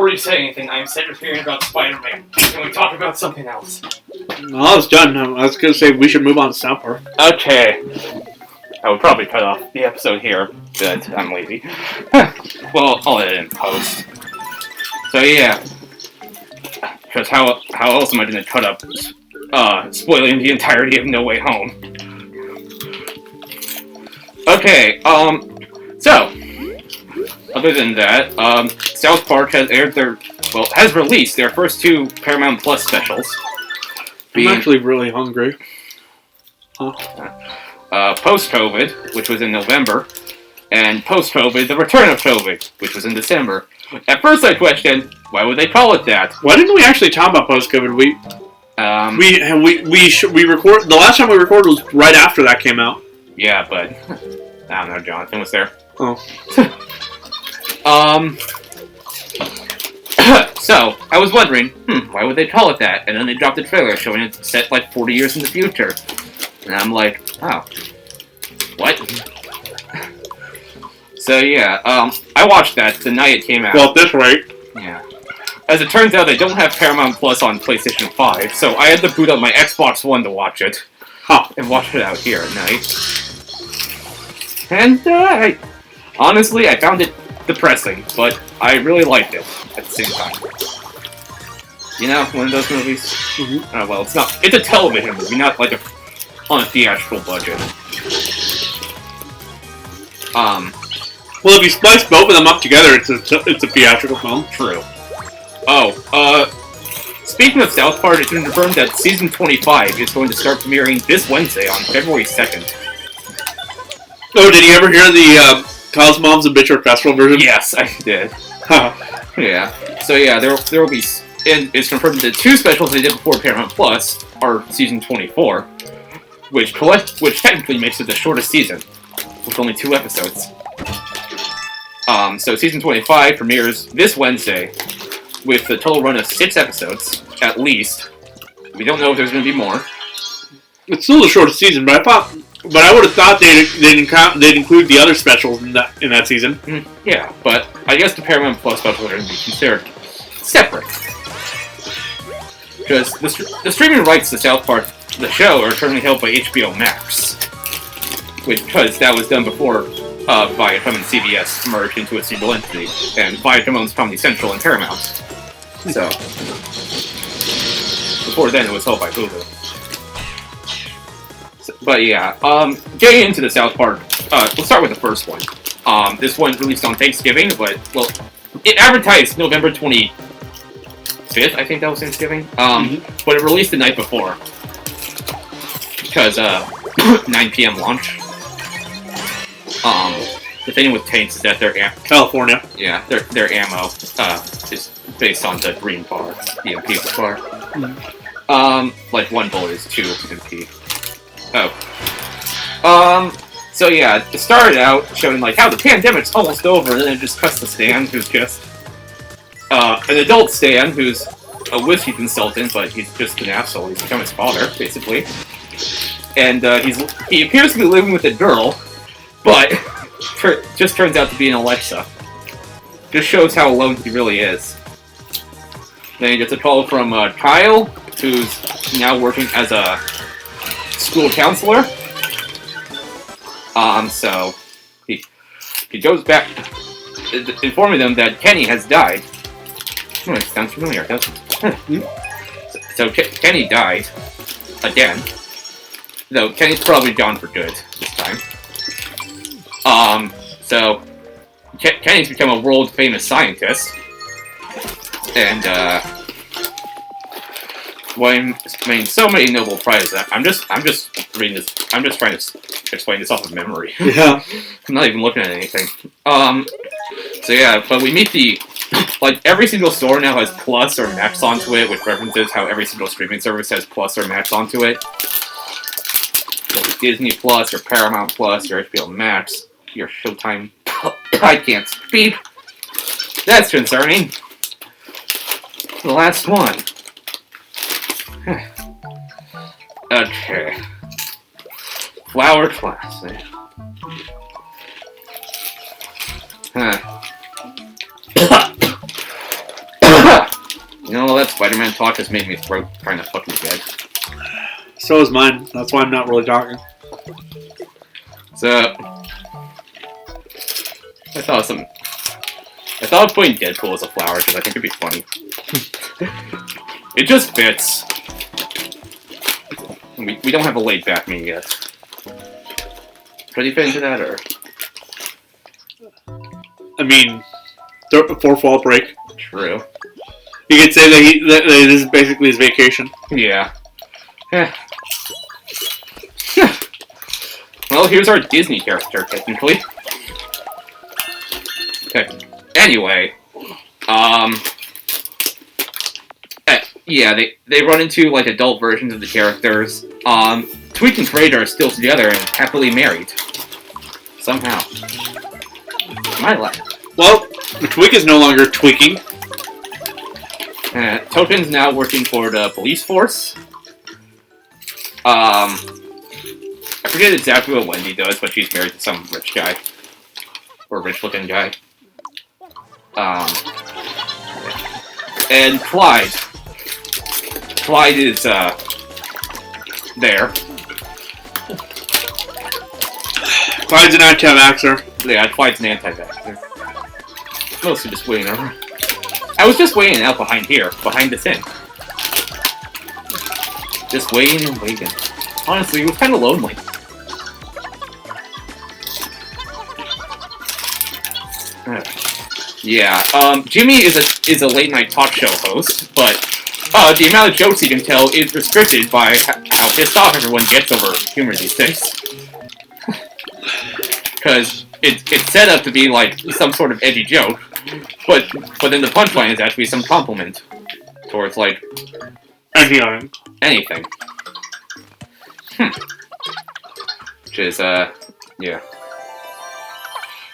before you say anything, I'm sick of hearing about Spider-Man. Can we talk about something else? Well, I was done. I was going to say we should move on to South Park. Okay. I would probably cut off the episode here, but I'm lazy. Well, I'll edit in post. So yeah. Because how else am I going to cut up spoiling the entirety of No Way Home? Okay, so, other than that, South Park has has released their first 2 Paramount Plus specials. I'm actually really hungry. Post-COVID, which was in November, and post-COVID, the return of COVID, which was in December. At first I questioned, why would they call it that? Why didn't we actually talk about post-COVID? We record. The last time we recorded was right after that came out. Yeah, but I don't know. Jonathan was there. Oh. So I was wondering, why would they call it that? And then they dropped the trailer showing it's set like 40 years in the future, and I'm like, oh, what? So yeah, I watched that the night it came out. Well, at this rate. Yeah. As it turns out, they don't have Paramount Plus on PlayStation 5, so I had to boot up my Xbox One to watch it. And watch it out here at night. And, honestly, I found it depressing, but I really liked it at the same time. You know, one of those movies? Mm-hmm. Well, it's not. It's a television movie, not like on a theatrical budget. Well, if you splice both of them up together, it's a theatrical film. True. Oh, speaking of South Park, it's been confirmed that Season 25 is going to start premiering this Wednesday on February 2nd. Oh, did you ever hear the Cosmom's Obituary Festival version? Yes, I did. Yeah. So yeah, there will be... And it's confirmed that the 2 specials they did before Paramount Plus are Season 24, which technically makes it the shortest season, with only 2 episodes. So Season 25 premieres this Wednesday, with a total run of 6 episodes, at least. We don't know if there's going to be more. It's still the shortest season, but I would have thought they'd include the other specials in that season. Yeah, but I guess the Paramount Plus specials are going to be considered separate. Because the streaming rights to South Park, the show, are currently held by HBO Max. Because that was done before Viacom and CBS merged into a single entity, and Viacom owns Comedy Central and Paramount. So, before then it was held by Hulu. So, but yeah, getting into the South Park, let's start with the first one. This one released on Thanksgiving, but, well, it advertised November 25th, I think that was Thanksgiving, but it released the night before. Because, 9 p.m. launch. The thing with tanks is that their California. Yeah, their ammo is based on the green bar, the MP bar. Like 1 bullet is 2 MP. Oh. So yeah, it started out showing like how the pandemic's almost over, and then it just cuts to Stan, who's just an adult Stan, who's a whiskey consultant, but he's just an asshole. He's become his father, basically. And he appears to be living with a girl, but just turns out to be an Alexa. Just shows how alone he really is. Then he gets a call from Kyle, who's now working as a school counselor. So he goes back, informing them that Kenny has died. Oh, it sounds familiar, doesn't it? So Kenny died again. Though Kenny's probably gone for good this time. So Kenny's become a world-famous scientist, and so many Nobel Prizes. I'm just reading this. I'm just trying to explain this off of memory. Yeah. I'm not even looking at anything. So yeah, but we meet like every single store now has Plus or Max onto it, which references how every single streaming service has Plus or Max onto it. So Disney Plus, your Paramount Plus, your HBO Max, your Showtime. I can't speak. That's concerning. The last one. Okay. Flower Classic. Spider-Man talk has made me throat kind of fucking dead. So is mine. That's why I'm not really talking. So, I thought putting Deadpool as a flower because I think it'd be funny. It just fits. We don't have a laid back me yet. Could you fit into that, or? I mean, fourth wall break. True. You could say that this is basically his vacation. Yeah. Well, here's our Disney character, technically. Okay. Anyway, yeah, they run into like adult versions of the characters. Tweak and Freighter are still together and happily married. Somehow. My life. Well, Tweak is no longer tweaking. Token's now working for the police force. I forget exactly what Wendy does, but she's married to some rich guy. Or rich-looking guy. And Clyde. Clyde is, there. Clyde's an anti-vaxxer. Yeah, Clyde's an anti-vaxxer. Mostly just waiting over. I was just waiting out behind the thing. Just waiting and waiting. Honestly, it was kind of lonely. Yeah, Jimmy is a late night talk show host, but the amount of jokes he can tell is restricted by how pissed off everyone gets over humor these days. Because it's set up to be like some sort of edgy joke, but then the punchline is actually some compliment towards like anything. Which is yeah.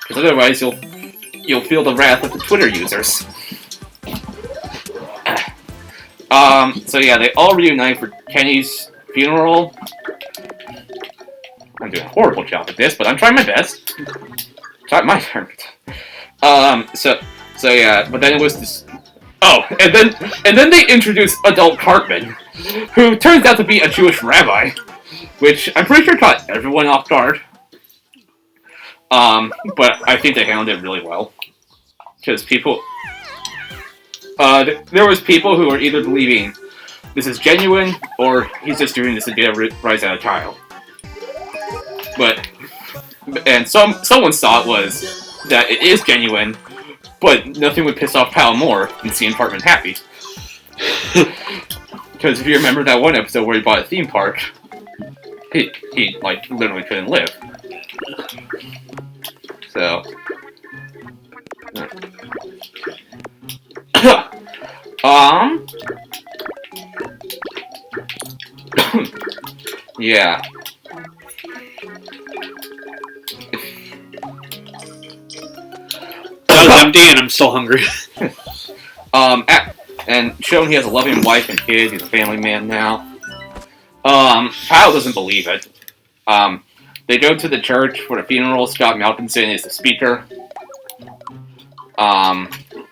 Because otherwise you'll feel the wrath of the Twitter users. So yeah, they all reunite for Kenny's funeral. I'm doing a horrible job at this, but I'm trying my best. Try my turn. So yeah, but then it was this. Oh, and then they introduced Adult Cartman, who turns out to be a Jewish rabbi, which I'm pretty sure caught everyone off guard. But I think they handled it really well. Because people... there was people who were either believing this is genuine, or he's just doing this to get a rise out of child. And someone's thought was that it is genuine, but nothing would piss off Pal more than seeing Cartman happy. Because if you remember that one episode where he bought a theme park, he like, literally couldn't live. So... yeah. That was empty and I'm still hungry. And shown he has a loving wife and kids, he's a family man now. Kyle doesn't believe it. They go to the church for the funeral, Scott Malkinson is the speaker.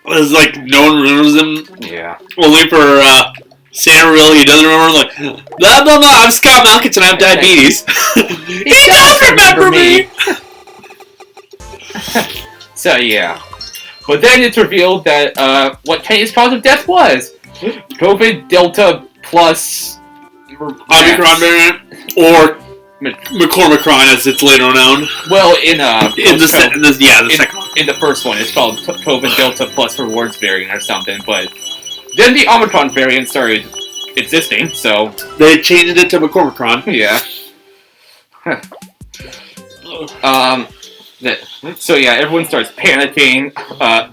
It's like no one remembers him. Yeah. Only for Santa really, he doesn't remember. Like, blah blah blah. I'm Scott Malkinson. I have diabetes. He does remember me. So yeah, but then it's revealed that what Kenny's cause of death was COVID Delta plus Omicron variant, or McCormicron as it's later known. Well, the second one. In the first one, it's called COVID Delta plus rewards variant or something, but then the Omicron variant started existing, so... They changed it to McCormicron. Yeah. So yeah, everyone starts panicking. I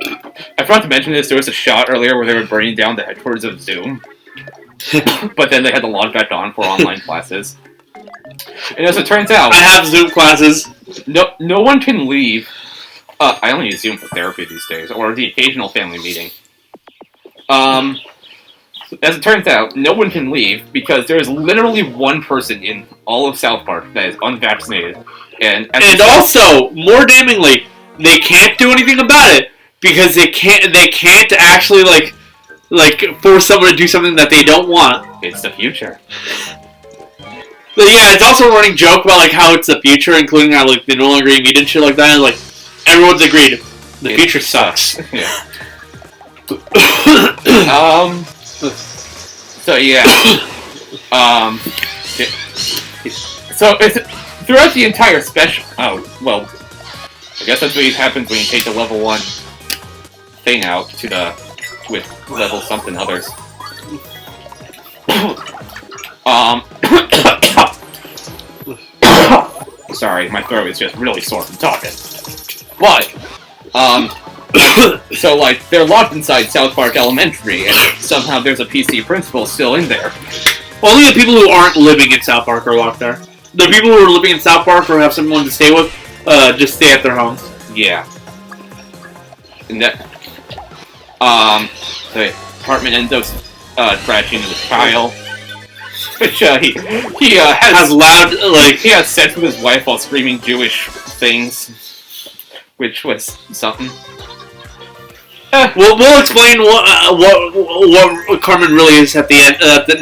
forgot to mention this, there was a shot earlier where they were burning down the headquarters of Zoom. But then they had to log back on for online classes. And as it turns out... I have Zoom classes. No one can leave. I only use Zoom for therapy these days, or the occasional family meeting. As it turns out, no one can leave because there is literally one person in all of South Park that is unvaccinated. And also, more damningly, they can't do anything about it because they can't actually like like force someone to do something that they don't want. It's the future. But yeah, it's also a running joke about like how it's the future, including how like they no longer meet and shit like that. And, like everyone's agreed, the future sucks. Yeah. So yeah. So it's throughout the entire special. Oh well, I guess that's what happens when you take the level 1 thing out to the with level something others. Sorry, my throat is just really sore from talking. But, so like, they're locked inside South Park Elementary, and somehow there's a PC principal still in there. Only the people who aren't living in South Park are locked there. The people who are living in South Park or have someone to stay with, just stay at their homes. Yeah. And that, the apartment ends up, crashing into the tile. Which, he has loud, like, he has sex with his wife while screaming Jewish things. Which was something. We'll explain what Carmen really is at the end,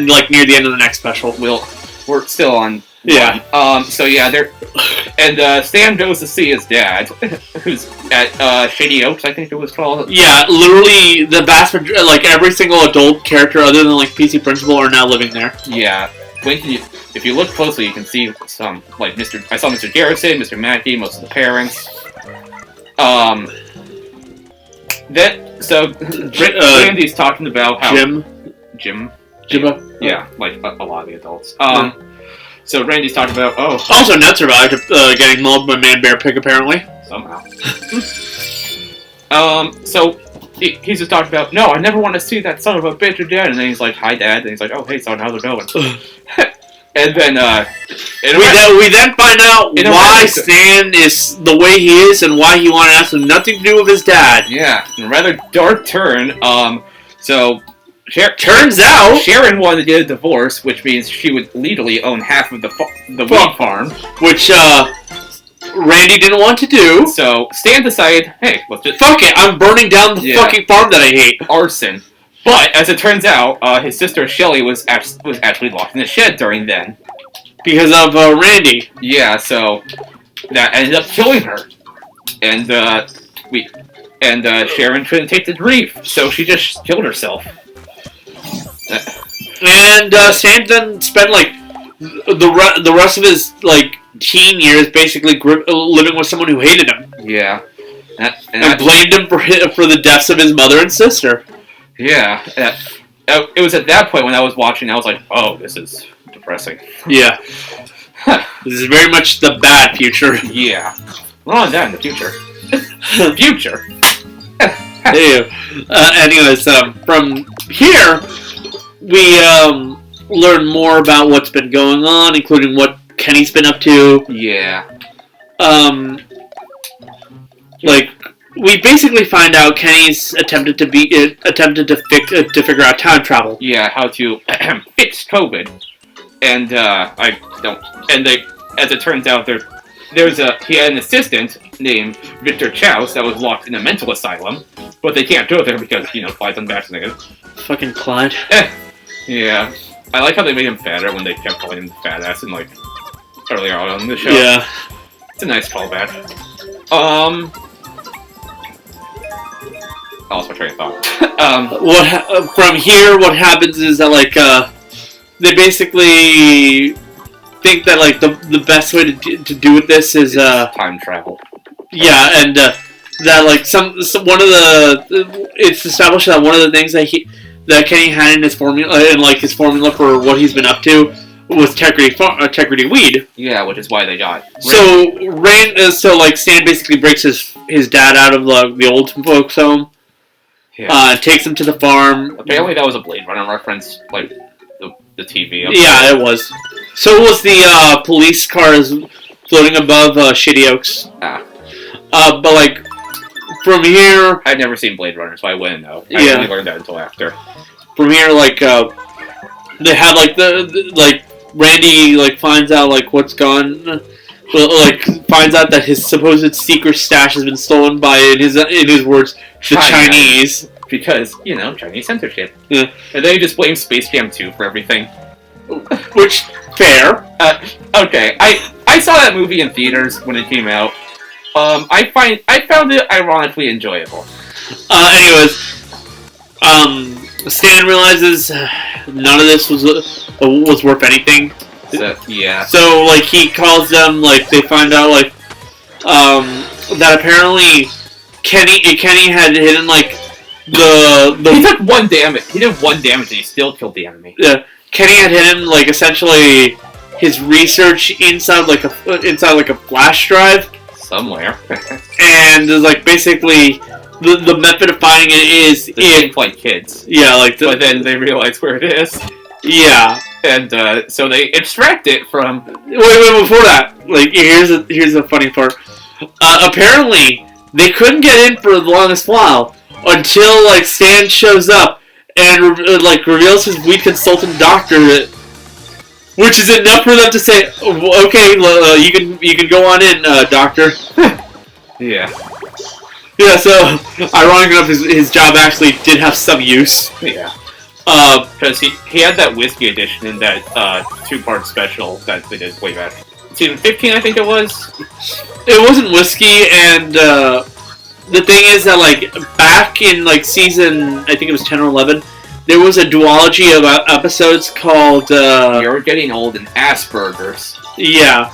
like near the end of the next special. We're still on. Yeah. So yeah, Stan goes to see his dad, who's at Shady Oaks, I think it was called. Yeah, literally the vast majority, like every single adult character other than like PC Principal are now living there. Yeah. If you look closely, you can see some like I saw Mr. Garrison, Mr. Mackey, most of the parents. Randy's talking about how Jim. Yeah, like a lot of the adults. So Randy's talking about also Ned survived getting mauled by Man Bear Pig apparently somehow. So he's just talking about no, I never want to see that son of a bitch again. And then he's like, "Hi, Dad." And he's like, "Oh, hey, son, how's it going?" And then we then find out why Stan is the way he is and why he wanted to have nothing to do with his dad. Yeah, a rather dark turn. So turns out Sharon wanted to get a divorce, which means she would legally own half of the weed farm, which Randy didn't want to do. So Stan decided, hey, let's just fuck it, I'm burning down the fucking farm that I hate. Arson. But as it turns out, his sister Shelly was actually locked in the shed during then, because of Randy. Yeah, so that ended up killing her, and Sharon couldn't take the grief, so she just killed herself. And Stan then spent like the rest of his like teen years basically living with someone who hated him. Yeah, and blamed him for the deaths of his mother and sister. Yeah, it was at that point when I was watching, I was like, oh, this is depressing. Yeah. This is very much the bad future. Yeah. Well, that in the future. Future. Anyways, from here, we learn more about what's been going on, including what Kenny's been up to. Yeah. Like, we basically find out Kenny's attempted to figure out time travel. Yeah, how to fix COVID, and as it turns out, he had an assistant named Victor Chouse that was locked in a mental asylum, but they can't go there because Clyde's unvaccinated. Fucking Clyde. Yeah, I like how they made him fatter when they kept calling him the fat ass and earlier on in the show. Yeah, it's a nice callback. I lost my train of thought. From here, what happens is that they basically think that the best way to do with this is time travel. Yeah, and that it's established that one of the things that Kenny had in his formula his formula for what he's been up to was Integrity Weed. Yeah, which is why they got Stan basically breaks his dad out of the old folks home. Yeah. Takes him to the farm. Apparently that was a Blade Runner reference, the TV. Yeah, it was. So was the police cars floating above Shady Oaks. Ah. But from here, I'd never seen Blade Runner, so I wouldn't know. I only learned that until after. From here, they have Randy finds out what's gone. Finds out that his supposed secret stash has been stolen by, in his words, the Chinese. because, you know, Chinese censorship. Yeah. And then he just blames Space Jam 2 for everything. Which, fair. Okay, I saw that movie in theaters when it came out. I found it ironically enjoyable. Anyways, Stan realizes none of this was worth anything. So, yeah. So, like, he calls them, like, they find out, like, that apparently Kenny had hidden, like, He took 1 damage. He did 1 damage and he still killed the enemy. Yeah. Kenny had hidden, like, essentially his research inside like a flash drive. Somewhere. And, like, basically, the method of finding it is in like kids. Yeah, like... But then they realize where it is. Yeah. And, so they extract it from... Wait, before that, like, here's the funny part. Apparently, they couldn't get in for the longest while until, like, Stan shows up and, like, reveals his weed consultant doctorate, which is enough for them to say, okay, you can go on in, doctor. Yeah. Yeah, so, ironic enough, his job actually did have some use. Yeah. Because he had that whiskey edition in that 2-part special that they did way back. Season 15, I think it was? It wasn't whiskey, and the thing is that, like, back in, like, season, I think it was 10 or 11, there was a duology of episodes called... You're Getting Old and Asperger's. Yeah.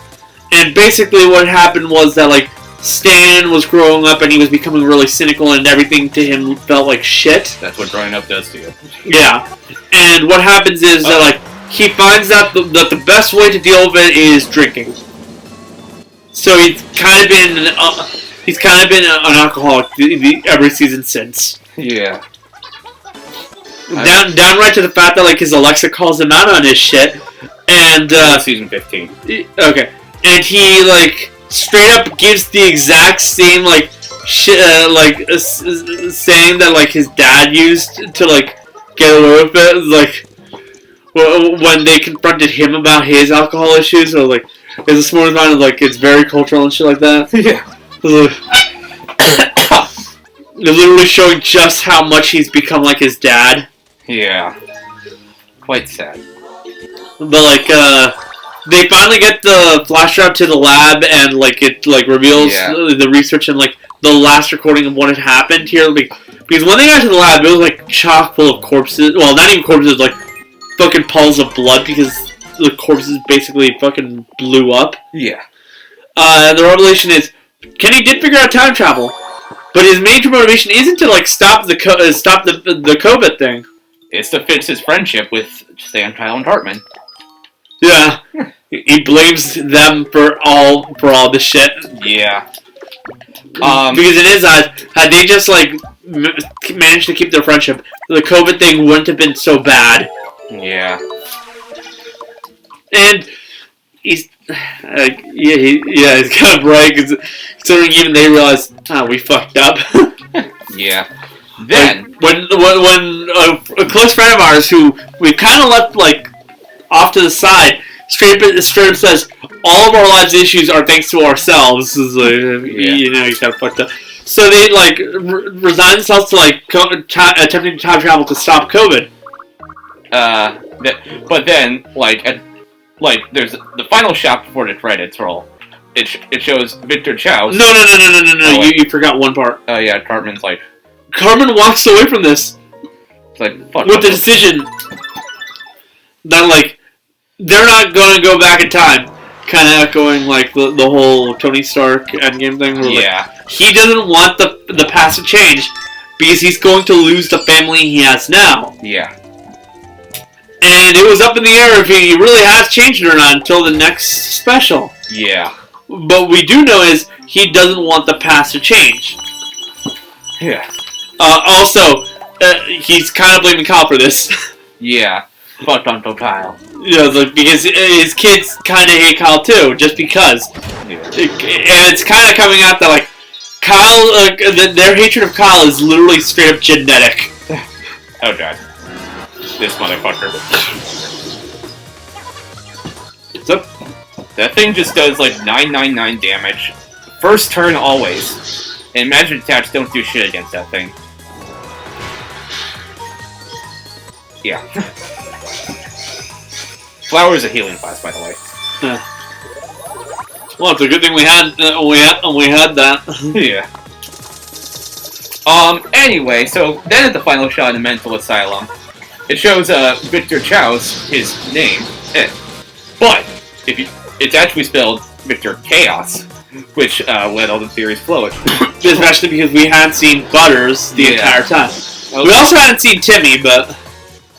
And basically what happened was that, like, Stan was growing up and he was becoming really cynical and everything to him felt like shit. That's what growing up does to you. Yeah. And what happens is that, like, he finds out that the best way to deal with it is drinking. So he's kind of been an alcoholic every season since. Yeah. Downright to the fact that, like, his Alexa calls him out on his shit, and season 15. Okay, and he, like, straight up gives the exact same, like, shit, saying that, like, his dad used to, like, get away with it, like, when they confronted him about his alcohol issues, or, like, it's a smart amount of, like, it's very cultural and shit like that. Yeah. They're literally showing just how much he's become like his dad. Yeah. Quite sad. But, like, they finally get the flash drive to the lab, and, like, it, like, reveals the research and, like, the last recording of what had happened here. Like, because when they got to the lab, it was, like, chock full of corpses. Well, not even corpses, like, fucking puddles of blood, because the corpses basically fucking blew up. Yeah. And the revelation is, Kenny did figure out time travel, but his major motivation isn't to, like, stop the COVID thing. It's to fix his friendship with Stan, Kyle, and Hartman. Yeah. He blames them for all this shit. Yeah. Because in his eyes, had they just, like, managed to keep their friendship, the COVID thing wouldn't have been so bad. Yeah. And he's, like, he's kind of right, considering even they realize, we fucked up. Yeah. Then, like, when a close friend of ours who we kind of left, like, off to the side, straight up says, all of our lives' issues are thanks to ourselves. Is like, you know, he's kind of fucked up. So they, like, resign themselves to, like, attempting to time travel to stop COVID. But then, like, there's the final shot before the credits roll. It shows Victor Chow's. No. You forgot one part. Oh, yeah, Cartman's like... Cartman walks away from this. It's like, fuck. With the decision that, like, they're not going to go back in time. Kind of echoing, like, the whole Tony Stark Endgame thing. Where, yeah. Like, he doesn't want the past to change because he's going to lose the family he has now. Yeah. And it was up in the air if he really has changed it or not until the next special. Yeah. But we do know is he doesn't want the past to change. Yeah. Also, he's kind of blaming Kyle for this. Yeah. Fuck Uncle Kyle. Yeah, like, because his kids kind of hate Kyle too, just because. Yeah. And it's kind of coming out that, like, Kyle, their hatred of Kyle is literally straight up genetic. Oh god. This motherfucker. So, that thing just does like 999 damage. First turn always. And Magic Attacks don't do shit against that thing. Yeah. Flower is a healing class, by the way. Yeah. Well, it's a good thing we had that. Yeah. Anyway, so then at the final shot in the mental asylum, it shows Victor Chow's his name, but it's actually spelled Victor Chaos, which let all the theories flow. Especially because we hadn't seen Butters the entire time. Okay. We also hadn't seen Timmy, but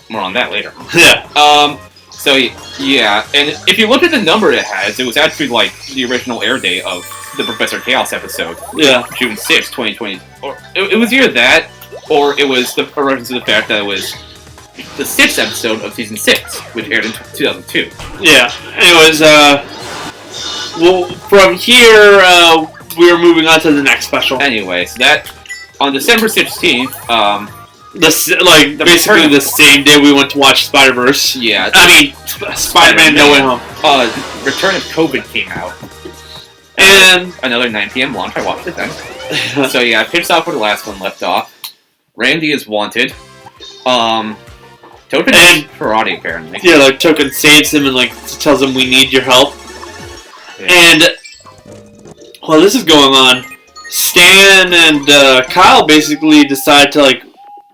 more on that later. Yeah. So yeah, and if you look at the number it has, it was actually like the original air date of the Professor Chaos episode. Yeah. June 6, 2020. Or it was either that, or it was a reference to the fact that it was the 6th episode of season 6, which aired in 2002. Yeah. Anyways, well, from here, we are moving on to the next special. Anyway, so that on December 16th, basically the same day we went to watch Spider-Verse. Yeah. I mean, Spider-Man No Way Home. Return of COVID came out. And another 9 p.m. launch. I watched it then. So yeah, I picked off where the last one left off. Randy is wanted. Token and karate apparently. Yeah, like Token saves him and like tells him we need your help. Yeah. And while this is going on, Stan and Kyle basically decide to like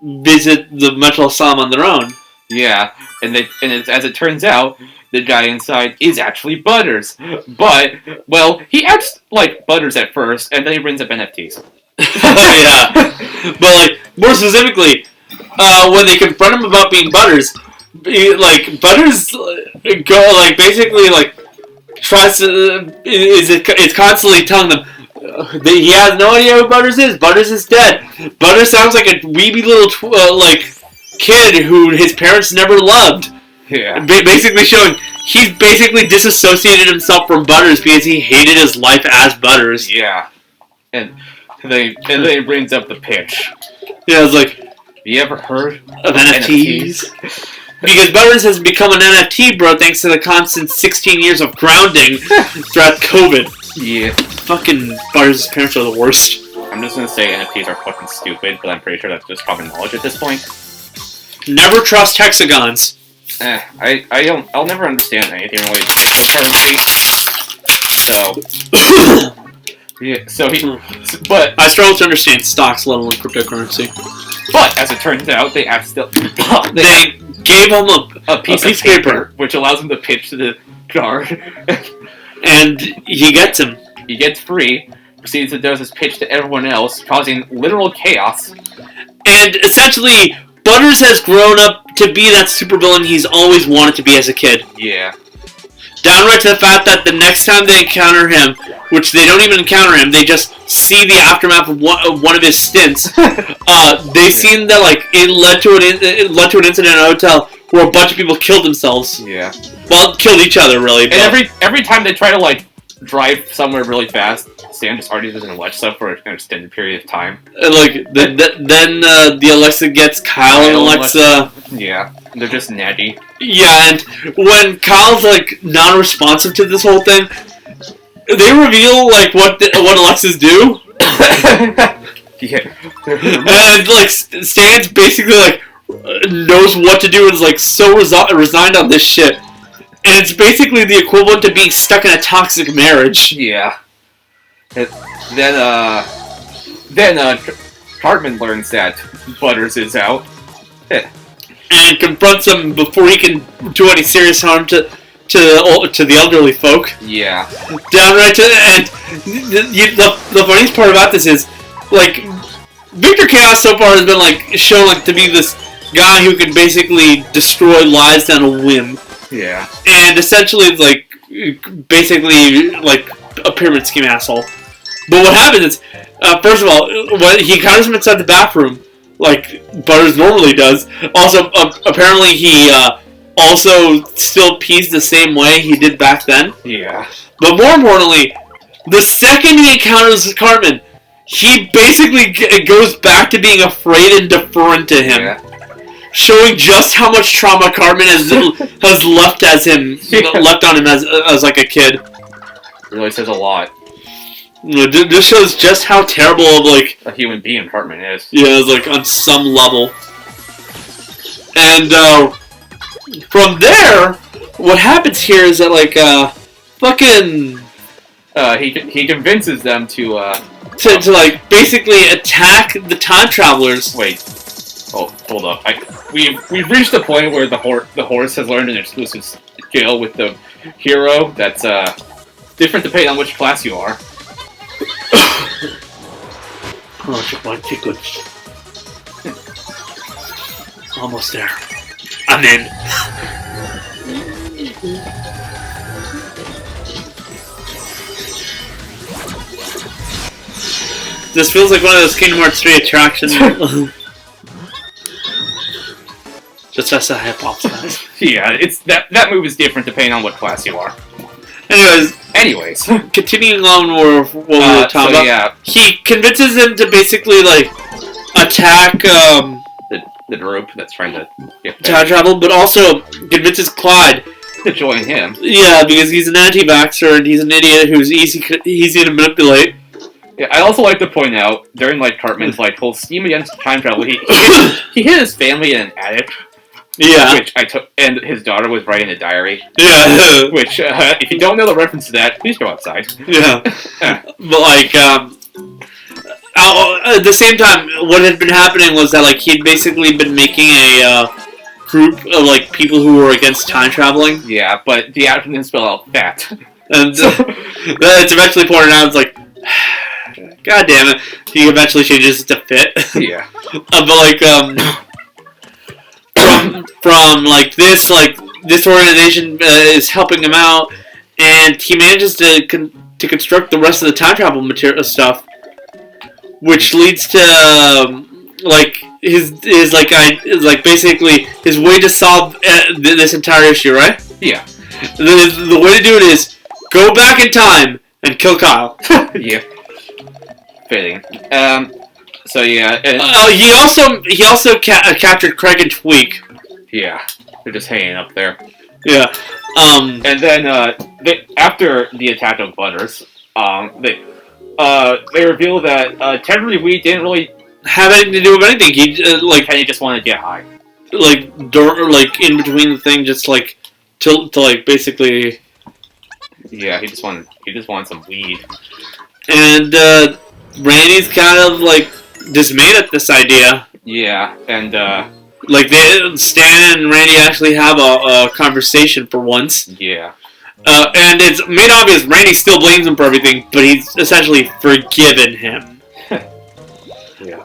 visit the mental asylum on their own. Yeah, and as it turns out, the guy inside is actually Butters. But, well, he acts like Butters at first, and then he brings up NFTs. Yeah. But, like, more specifically, when they confront him about being Butters, Butters, basically, tries to, is constantly telling them, he has no idea who Butters is. Butters is dead. Butters sounds like a weeby little, kid who his parents never loved. Yeah. Basically showing he's basically disassociated himself from Butters because he hated his life as Butters. Yeah. And then he brings up the pitch. Yeah, it's like, you ever heard of NFTs? Because Butters has become an NFT, bro, thanks to the constant 16 years of grounding throughout COVID. Yeah. Fucking Butters' parents are the worst. I'm just gonna say NFTs are fucking stupid, but I'm pretty sure that's just common knowledge at this point. Never trust hexagons. I'll never understand anything related to currency. So yeah, but I struggle to understand stocks, let alone cryptocurrency. But as it turns out, they they gave him a piece of paper, which allows him to pitch to the guard, and he gets him. He gets free. Proceeds to do his pitch to everyone else, causing literal chaos. And essentially, Butters has grown up to be that supervillain he's always wanted to be as a kid. Yeah. Downright to the fact that the next time they encounter him, which they don't even encounter him, they just see the aftermath of one of his stints. They've seen that it led to an incident in a hotel where a bunch of people killed themselves. Yeah. Well, killed each other really. And every time they try to drive somewhere really fast, Stan just argues and watch stuff for an extended period of time. And then the Alexa gets Kyle and Alexa. Yeah, they're just natty. Yeah, and when Kyle's non-responsive to this whole thing, they reveal what Alexas do. Yeah. And Stan's basically knows what to do and is so resigned on this shit. And it's basically the equivalent to being stuck in a toxic marriage. Yeah. Then Cartman learns that Butters is out. And confronts him before he can do any serious harm to the elderly folk. Yeah. Downright and the funniest part about this is, Victor Chaos so far has been shown to be this guy who can basically destroy lives down a whim. Yeah. And essentially basically a pyramid scheme asshole. But what happens is, first of all, when he encounters him inside the bathroom, like Butters normally does. Also, apparently he also still pees the same way he did back then. Yeah. But more importantly, the second he encounters Cartman, he basically goes back to being afraid and deferent to him. Yeah. Showing just how much trauma Cartman has left left on him as a kid. Really says a lot. This shows just how terrible of a human being Cartman is. Yeah, it's on some level. And from there, what happens here is that like fucking he convinces them to like basically attack the time travelers. Wait. Oh, hold up. We've reached the point where the horse has learned an exclusive skill with the hero that's different depending on which class you are. Oh, my tickles. Almost there. I'm in. This feels like one of those Kingdom Hearts 3 attractions. Just as a hypothesis. Yeah, it's that move is different depending on what class you are. Anyways, continuing on what we were talking about. Yeah. He convinces them to basically like attack the group that's trying to get time travel, but also convinces Clyde to join him. Yeah, because he's an anti-vaxxer and he's an idiot who's easy to manipulate. Yeah, I also like to point out during like Cartman's like whole scheme against time travel, he hid his family in an attic. Yeah, which I took, and his daughter was writing a diary. Yeah, which if you don't know the reference to that, please go outside. Yeah, but like at the same time, what had been happening was that like he'd basically been making a group of like people who were against time traveling. Yeah, but the acronym spell out fat, and it's eventually pointed out. It's like, God damn it! He eventually changes it to fit. Yeah, but like from like this organization is helping him out, and he manages to construct the rest of the time travel material stuff, which leads to like his basically his way to solve this entire issue, right? Yeah. The way to do it is go back in time and kill Kyle. Yeah. Fitting. So yeah. He also captured Craig and Tweak. Yeah. They're just hanging up there. Yeah. And then after the attack of Butters, they reveal that Ted Wheat didn't really have anything to do with anything. He Kenny just wanted to get high, like in between the thing, just like to like basically. Yeah, he just wanted some weed, and Randy's kind of like dismayed at this idea. Yeah, and like Stan and Randy actually have a conversation for once. Yeah. And it's made obvious Randy still blames him for everything, but he's essentially forgiven him. Yeah.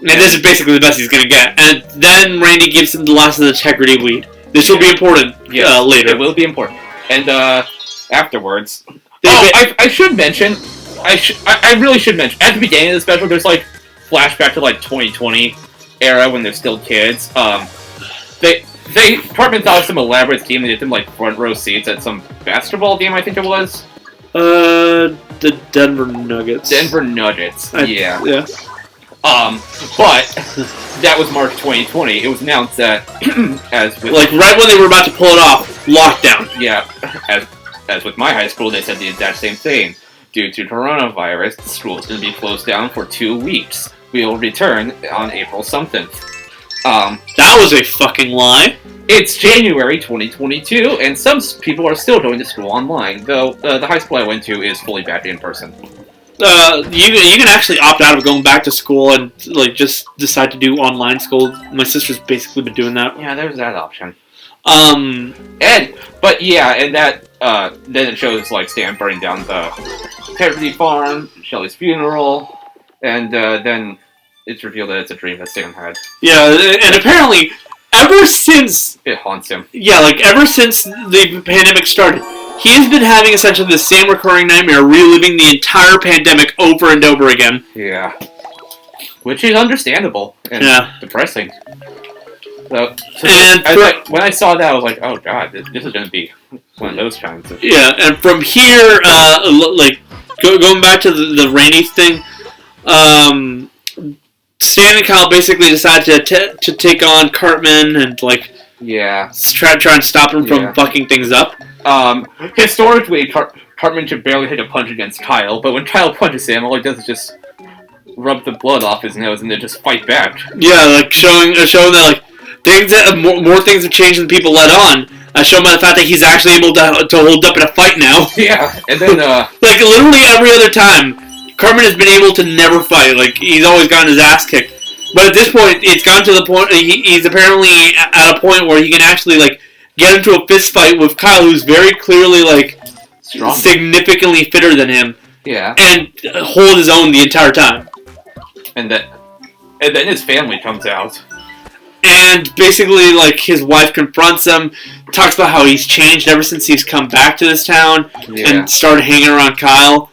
And this is basically the best he's gonna get. And then Randy gives him the last of the integrity weed. This will be important later. It will be important. And afterwards, I should mention. I really should mention at the beginning of the special. There's like flashback to like 2020 era when they're still kids. Cartman thought of some elaborate scheme. They did them like front row seats at some basketball game, I think it was. The Denver Nuggets. Yeah. Yeah. But that was March 2020. It was announced that as with like right when they were about to pull it off, lockdown. Yeah. As with my high school, they said the exact same thing. Due to coronavirus, the school is going to be closed down for 2 weeks. We will return on April something. That was a fucking lie. It's January 2022, and some people are still going to school online, though the high school I went to is fully back in person. You can actually opt out of going back to school and like just decide to do online school. My sister's basically been doing that. Yeah, there's that option. And that then it shows like Stan burning down the Integrity Farm, Shelly's funeral, and then it's revealed that it's a dream that Stan had. Yeah, and apparently, ever since it haunts him. Yeah, like ever since the pandemic started, he has been having essentially the same recurring nightmare, reliving the entire pandemic over and over again. Yeah, which is understandable and depressing. So when I saw that, I was like, "Oh God, this is going to be one of those times." Yeah, and from here, going back to the Randy thing, Stan and Kyle basically decided to take on Cartman and try and stop him from fucking things up. Historically, Cartman could barely hit a punch against Kyle, but when Kyle punches him, all he does is just rub the blood off his nose and then just fight back. Yeah, like showing that like things that more things have changed than people let on. Shown by the fact that he's actually able to hold up in a fight now. Yeah, and then like literally every other time, Cartman has been able to never fight. Like he's always gotten his ass kicked. But at this point, it's gotten to the point he's apparently at a point where he can actually like get into a fist fight with Kyle, who's very clearly like strong, significantly fitter than him. Yeah, and hold his own the entire time. And then his family comes out. And basically, like, his wife confronts him, talks about how he's changed ever since he's come back to this town, and started hanging around Kyle,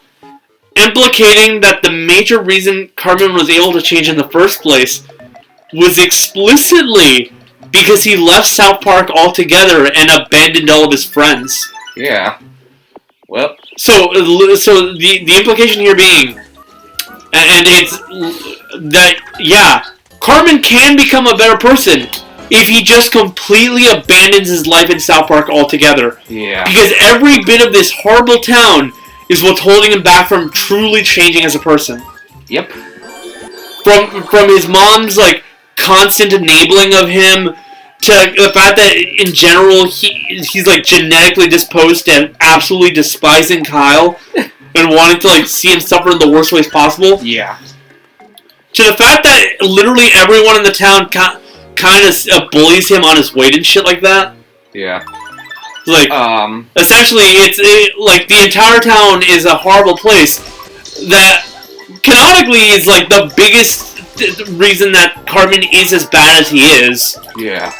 implicating that the major reason Cartman was able to change in the first place was explicitly because he left South Park altogether and abandoned all of his friends. Yeah. Well. So the implication here being, and it's that, yeah, Cartman can become a better person if he just completely abandons his life in South Park altogether. Yeah. Because every bit of this horrible town is what's holding him back from truly changing as a person. Yep. From his mom's, like, constant enabling of him, to the fact that, in general, he's, like, genetically disposed to absolutely despising Kyle and wanting to, like, see him suffer in the worst ways possible. Yeah. To the fact that literally everyone in the town kind of bullies him on his weight and shit like that. Yeah. Like, essentially, like, the entire town is a horrible place that, canonically, is, like, the biggest reason that Cartman is as bad as he is. Yeah.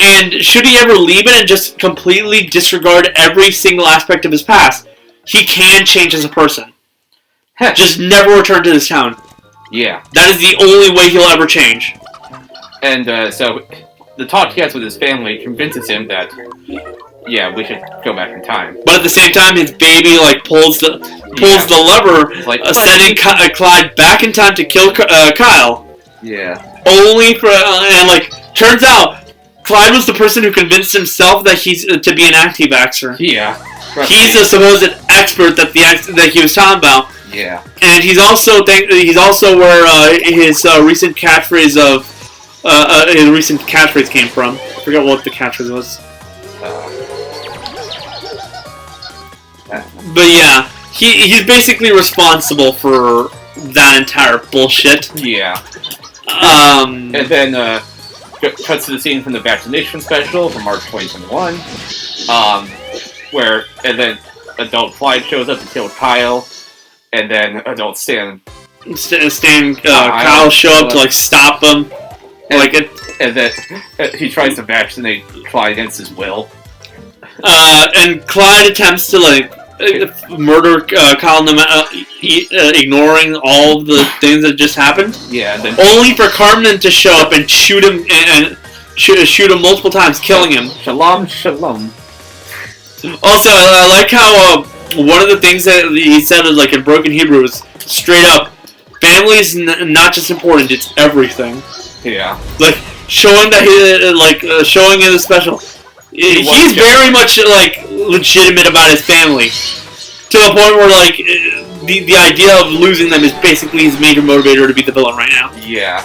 And should he ever leave it and just completely disregard every single aspect of his past, he can change as a person. Just never return to this town. Yeah. That is the only way he'll ever change. And so, the talk he has with his family convinces him that, yeah, we should go back in time. But at the same time, his baby, like, pulls the lever, like, sending Clyde back in time to kill Kyle. Yeah. Only for, and, like, turns out, Clyde was the person who convinced himself that he's to be an anti-vaxxer. Yeah. He's the supposed expert that he was talking about. Yeah. And he's also where his recent catchphrase came from. I forgot what the catchphrase was. But yeah, he's basically responsible for that entire bullshit. Yeah. And then cuts to the scene from the vaccination special from March 2021, and then adult Clyde shows up to kill Kyle. And then adult Kyle show up to, like, stop him. And then he tries to vaccinate Clyde against his will. And Clyde attempts to, like, murder Kyle, ignoring all the things that just happened. Yeah. And then only for Cartman to show up and shoot him and shoot him multiple times, killing him. Shalom, shalom. Also, I like how one of the things that he said, like, in broken Hebrew, is straight up, family is not just important; it's everything. Yeah. Like, showing that showing in the special, he's very much, like, legitimate about his family, to the point where, like, the idea of losing them is basically his major motivator to be the villain right now. Yeah.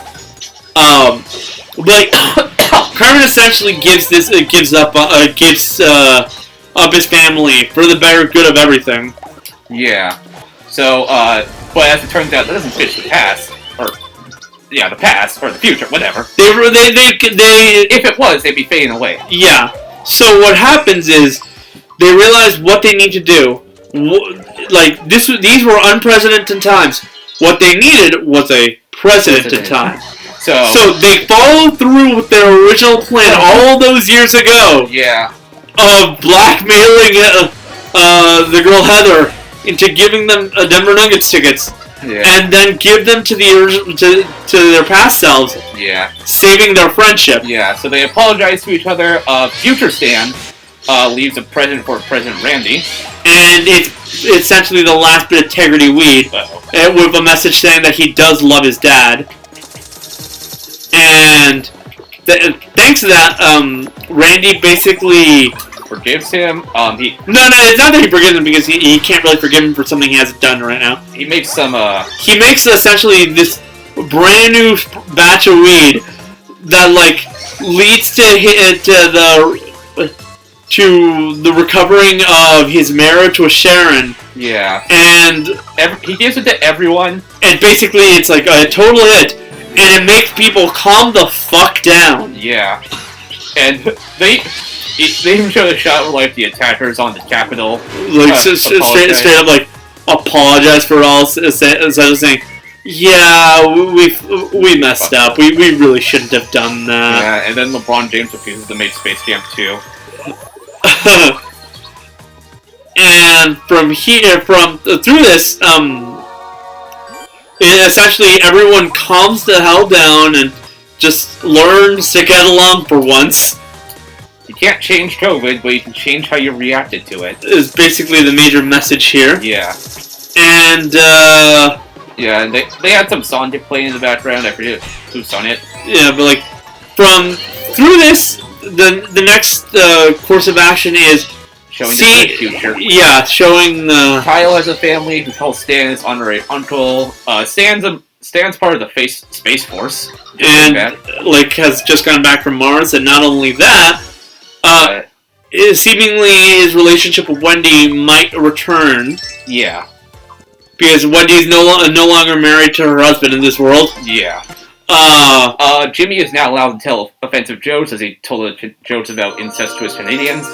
But Cartman essentially gives up his family for the better good of everything. Yeah. So, but as it turns out, that doesn't fit the past, the past or the future, whatever. They if it was, they'd be fading away. Yeah. So what happens is they realize what they need to do. Like, these were unprecedented times. What they needed was a president time. So they follow through with their original plan all those years ago. Yeah. Of blackmailing the girl Heather into giving them Denver Nuggets tickets. Yeah. And then give them to their past selves. Yeah. Saving their friendship. Yeah. So they apologize to each other. Future Stan leaves a present for President Randy. And it's essentially the last bit of integrity weed. With a message saying that he does love his dad. And thanks to that, Randy basically forgives him. No, it's not that he forgives him, because he can't really forgive him for something he hasn't done right now. He makes some. He makes essentially this brand new batch of weed that like leads to the recovering of his marriage with Sharon. Yeah. And he gives it to everyone. And basically it's like a total hit. And it makes people calm the fuck down. Yeah. And they even show the shot where, like, the attackers on the Capitol. Like, straight up, like, apologize for all, instead of saying, yeah, we messed up. We really shouldn't have done that. Yeah, and then LeBron James refuses to make Space Jam 2. And through this, essentially everyone calms the hell down and just learns to get along for once. You can't change COVID, but you can change how you reacted to it. Is basically the major message here. Yeah. And, yeah, and they had some song playing in the background. I forget who sung it. Yeah, but, like, through this, the next course of action is showing the future. Yeah, showing Kyle has a family who calls Stan his honorary uncle. Stan's part of the Space Force. And, like, has just gone back from Mars, and not only that, seemingly his relationship with Wendy might return. Yeah. Because Wendy's no longer married to her husband in this world. Yeah. Jimmy is now allowed to tell offensive jokes, as he told jokes about incestuous Canadians.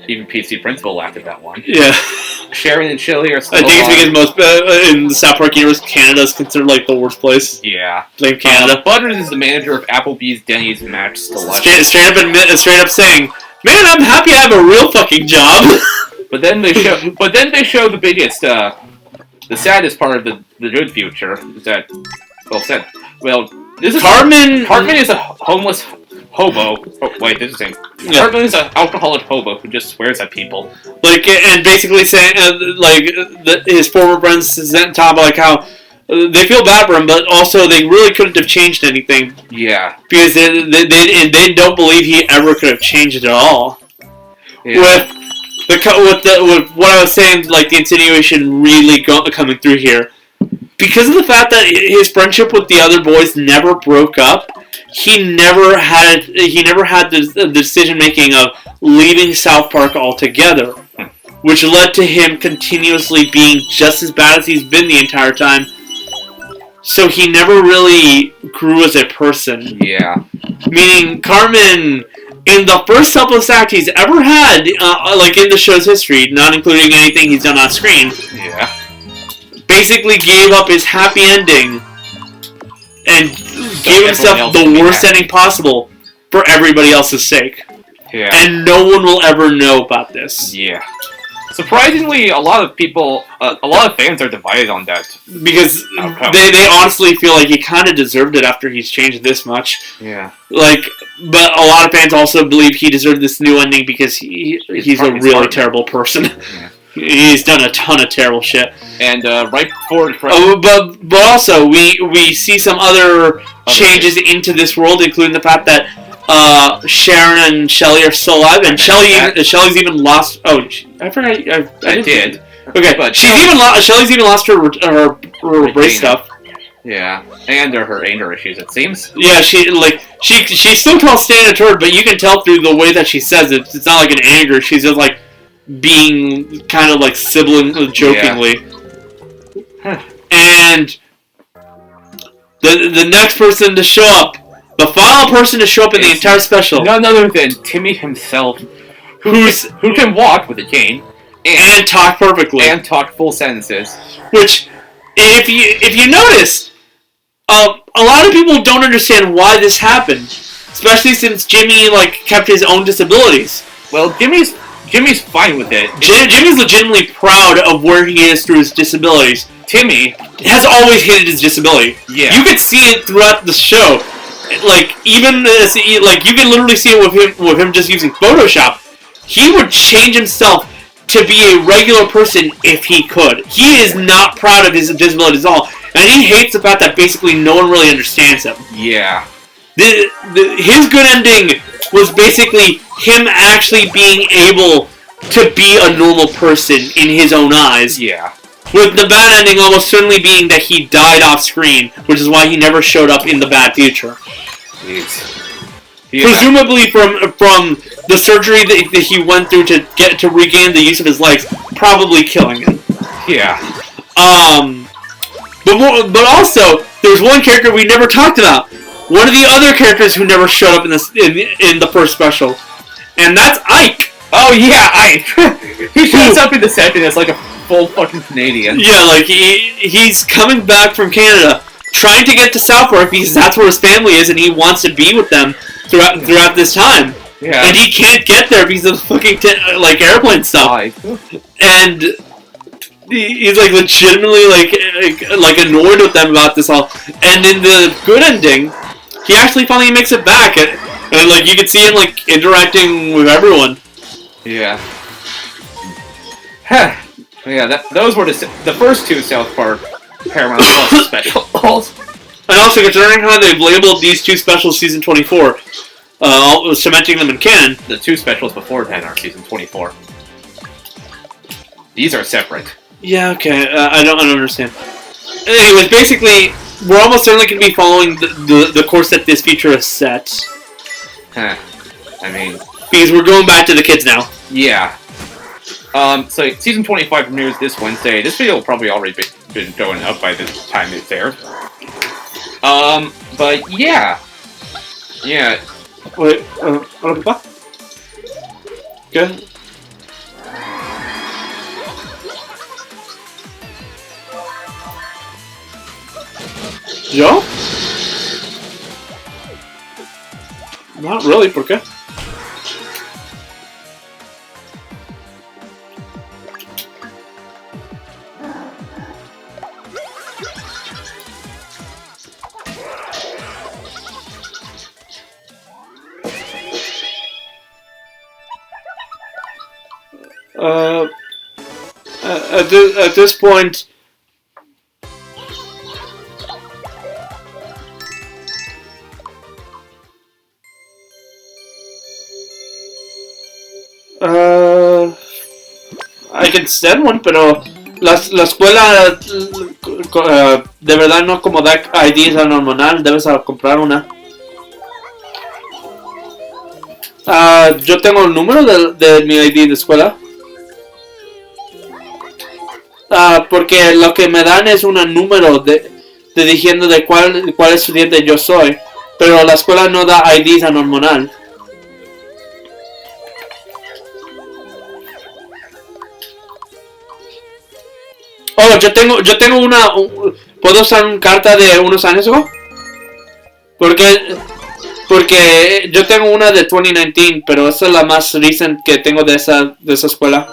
Even PC Principal laughed at that one. Yeah. Sharon and Shelley are still I think it's because in the South Park universe, Canada is considered like the worst place. Yeah. Blame Canada. Butters is the manager of Applebee's, Denny's, Max, Deluxe. Straight up saying, "Man, I'm happy I have a real fucking job." But then they show the biggest, the saddest part of the good future is that, this is Cartman is a homeless hobo. Oh, wait, this is him. Yeah. Cartman is an alcoholic hobo who just swears at people. Like, and basically saying, his former friends talk about like how they feel bad for him, but also they really couldn't have changed anything. Yeah, because they don't believe he ever could have changed it at all. Yeah. With what I was saying, like the insinuation really coming through here, because of the fact that his friendship with the other boys never broke up, he never had the decision making of leaving South Park altogether, which led to him continuously being just as bad as he's been the entire time. So he never really grew as a person. Yeah, meaning Cartman, in the first couple of sacks he's ever had, like in the show's history, not including anything he's done on screen, basically gave up his happy ending and gave himself the worst ending possible for everybody else's sake. Yeah. And no one will ever know about this. Yeah. Surprisingly, a lot of fans are divided on that. Because they honestly feel like he kind of deserved it after he's changed this much. Yeah. Like, but a lot of fans also believe he deserved this new ending because he's a really terrible person. Yeah. He's done a ton of terrible shit. And right before... but also, we see some other changes into this world, including the fact that Sharon and Shelley are still alive, and Shelley's even lost... Oh, I forgot... I did. Okay, but Shelley's even lost her brace stuff. Yeah, and her anger issues, it seems. Yeah, she still calls Stan a turd, but you can tell through the way that she says it. It's not like an anger. She's just like being kind of like sibling jokingly. Yeah. And the next person to show up, the final person to show up in the entire special, none other than Timmy himself, who can walk with a cane and talk perfectly and talk full sentences. Which, if you notice, a lot of people don't understand why this happened, especially since Jimmy kept his own disabilities. Well, Jimmy's fine with it. Jimmy's legitimately proud of where he is through his disabilities. Timmy has always hated his disability. Yeah, you could see it throughout the show. You can literally see it with him just using Photoshop. He would change himself to be a regular person if he could. He is not proud of his disability at all, and he hates the fact that basically no one really understands him. Yeah. His good ending was basically him actually being able to be a normal person in his own eyes. Yeah. With the bad ending almost certainly being that he died off screen, which is why he never showed up in the bad future. Yeah. Presumably from the surgery that he went through to regain the use of his legs, probably killing him. Yeah. But also there's one character we never talked about. One of the other characters who never showed up in the first special, and that's Ike. Oh yeah, Ike. He shows up in the second as like a full fucking Canadian. Yeah, like he's coming back from Canada, trying to get to South Park because that's where his family is, and he wants to be with them throughout this time. Yeah. And he can't get there because of the fucking airplane stuff. And he's like legitimately like annoyed with them about this all. And in the good ending, he actually finally makes it back, and like you can see him like interacting with everyone. Yeah. Yeah, those were the first two South Park Paramount Plus specials. And also, considering how they've labeled these two specials Season 24, cementing them in canon. The two specials before that are Season 24. These are separate. Yeah, okay. I don't understand. Anyways, basically, we're almost certainly going to be following the course that this feature has set. I mean... Because we're going back to the kids now. Yeah. So, Season 25 premieres this Wednesday. This video will probably already been going up by the time it's aired. But yeah. Yeah. Wait, what? Good. Joe? Not really, ¿por qué? At this point, I can send one, pero la escuela de verdad no como da IDs a normal, debes comprar una. Yo tengo el número de mi ID de escuela. Porque lo que me dan es un número de diciendo de cuál estudiante yo soy, pero la escuela no da IDs a normal. Oh, yo tengo una... ¿Puedo usar una carta de unos años ago? Porque yo tengo una de 2019, pero esa es la más recent que tengo de esa escuela.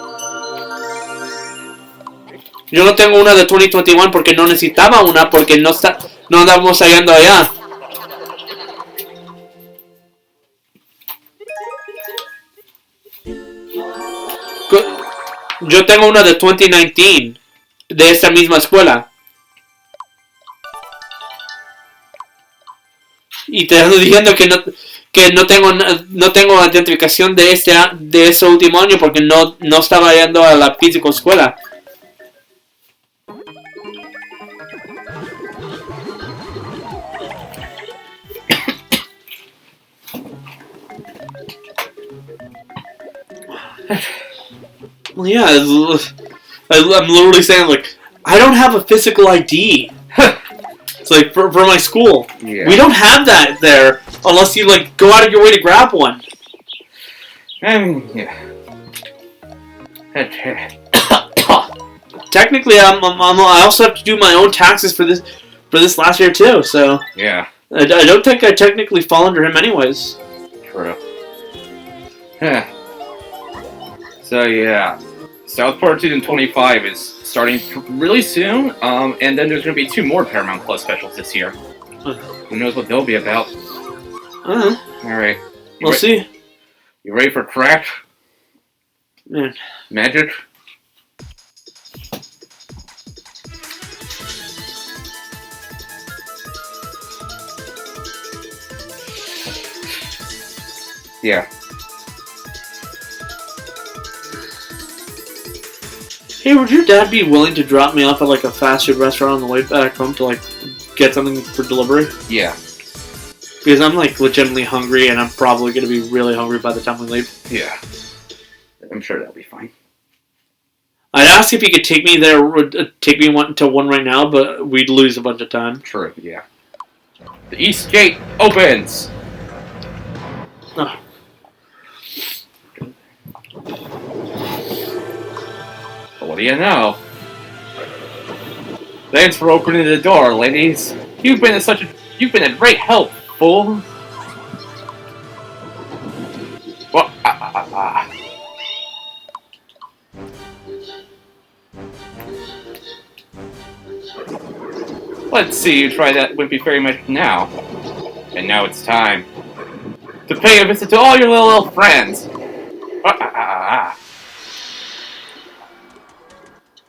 Yo no tengo una de 2021 porque no necesitaba una porque no andamos yendo allá. Yo tengo una de 2019 de esta misma escuela. Y te estoy diciendo que no tengo identificación de ese último año porque no estaba yendo a la física escuela. Well, yeah, I'm literally saying, like, I don't have a physical ID. It's like, for my school. Yeah. We don't have that there, unless you, like, go out of your way to grab one. Yeah. Technically, I also have to do my own taxes for this last year, too, so... Yeah. I don't think I technically fall under him anyways. True. So, yeah. South Park Season 25 is starting really soon, and then there's going to be 2 more Paramount Plus specials this year. Who knows what they'll be about? Alright. We'll see. You ready for crack? Man. Magic? Yeah. Hey, would your dad be willing to drop me off at like a fast food restaurant on the way back home to like get something for delivery? Yeah. Because I'm like legitimately hungry, and I'm probably gonna be really hungry by the time we leave. Yeah. I'm sure that'll be fine. I'd ask if he could take me there, take me to one right now, but we'd lose a bunch of time. True. Yeah. The East Gate opens. Oh. What do you know? Thanks for opening the door, ladies. You've been a great help, fool. What? Let's see you try that wimpy fairy magic now. And now it's time to pay a visit to all your little elf friends.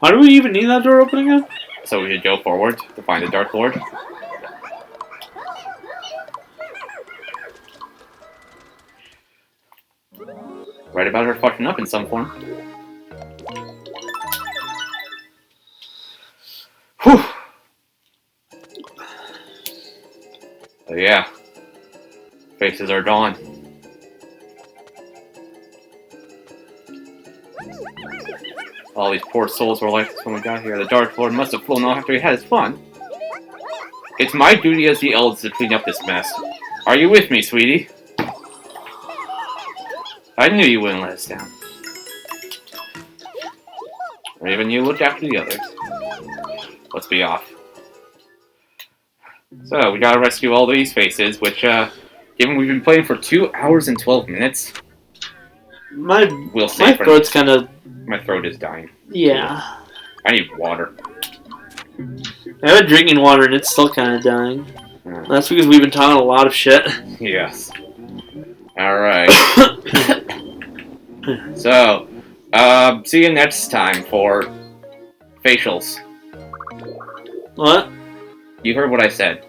Why do we even need that door opening again? So we should go forward to find the Dark Lord. Right about her fucking up in some form. Whew. So yeah. Faces are gone. All these poor souls were like this when we got here. The Dark Lord must have flown off after he had his fun. It's my duty as the eldest to clean up this mess. Are you with me, sweetie? I knew you wouldn't let us down. Or even you look after the others. Let's be off. So, we gotta rescue all these faces, which, given we've been playing for 2 hours and 12 minutes, My save for throat's kind of... my throat is dying. Yeah. I need water. I've been drinking water and it's still kind of dying. That's because we've been talking a lot of shit. Yes. Alright. So, see you next time for facials. What? You heard what I said.